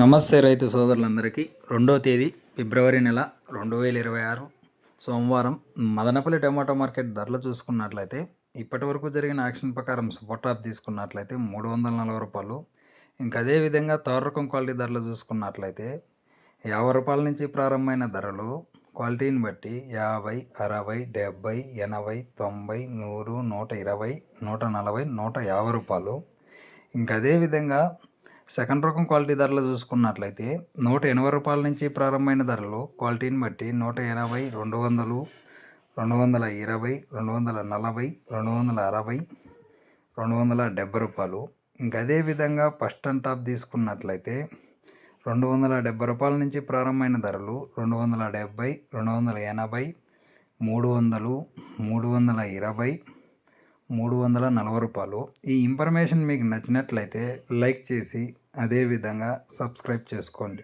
నమస్తే రైతు సోదరులందరికీ 2వ తేదీ ఫిబ్రవరి నెల 2026 సోమవారం మదనపల్లి టమాటో మార్కెట్ ధరలు చూసుకున్నట్లయితే ఇప్పటి వరకు జరిగిన యాక్షన్ ప్రకారం సపోర్ట్ టాప్ తీసుకున్నట్లయితే 340 రూపాయలు. ఇంకా అదేవిధంగా థర్డ్ రకం క్వాలిటీ ధరలు చూసుకున్నట్లయితే 50 రూపాయల నుంచి ప్రారంభమైన ధరలు క్వాలిటీని బట్టి 50, 60, 70, 80, 90, 100, 120, 140, 150 రూపాయలు. ఇంకా అదేవిధంగా సెకండ్ రకం క్వాలిటీ ధరలు చూసుకున్నట్లయితే 180 రూపాయల నుంచి ప్రారంభమైన ధరలు క్వాలిటీని బట్టి 180, 200, 220, 240, 260, 270 రూపాయలు. ఇంకా అదేవిధంగా ఫస్ట్ అండ్ టాప్ తీసుకున్నట్లయితే 270 రూపాయల నుంచి ప్రారంభమైన ధరలు 270, 280, 300, 320, 340 రూపాయలు. ఈ ఇన్ఫర్మేషన్ మీకు నచ్చినట్లయితే లైక్ చేసి అదేవిధంగా సబ్స్క్రైబ్ చేసుకోండి.